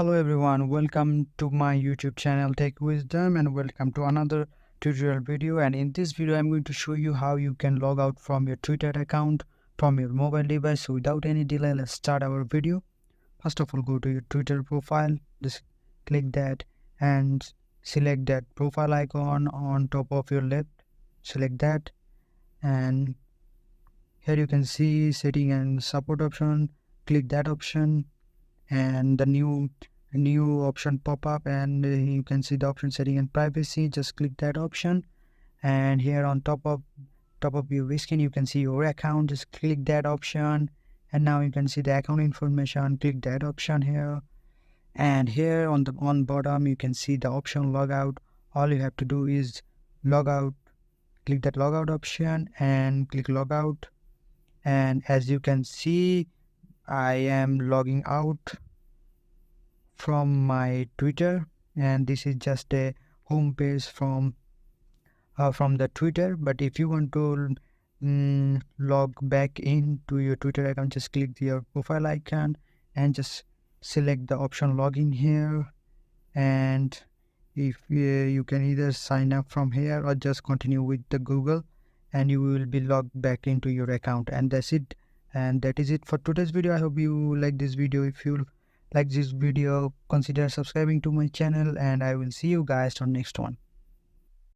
Hello everyone, welcome to my YouTube channel Tech Wisdom and welcome to another tutorial video. And in this video I'm going to show you how you can log out from your Twitter account from your mobile device. So without any delay, let's start our video. First of all, go to your Twitter profile, just click that and select that profile icon on top of your left. Select that, and here you can see setting and support option. Click that option and the new option pop up, and you can see the option setting and privacy. Just click that option, and here on top of your screen you can see your account. Just click that option, and now you can see the account information. Click that option here, and here on bottom you can see the option logout. All you have to do is log out. Click that logout option and click logout, and as you can see I am logging out from my Twitter, and this is just a home page from the Twitter. But if you want to log back into your Twitter account, just click your profile icon and just select the option login here. And if you can either sign up from here or just continue with the Google, and you will be logged back into your account. And that's it, and that is it for today's video. I hope you like this video. If you like this video, consider subscribing to my channel, and I will see you guys on next one.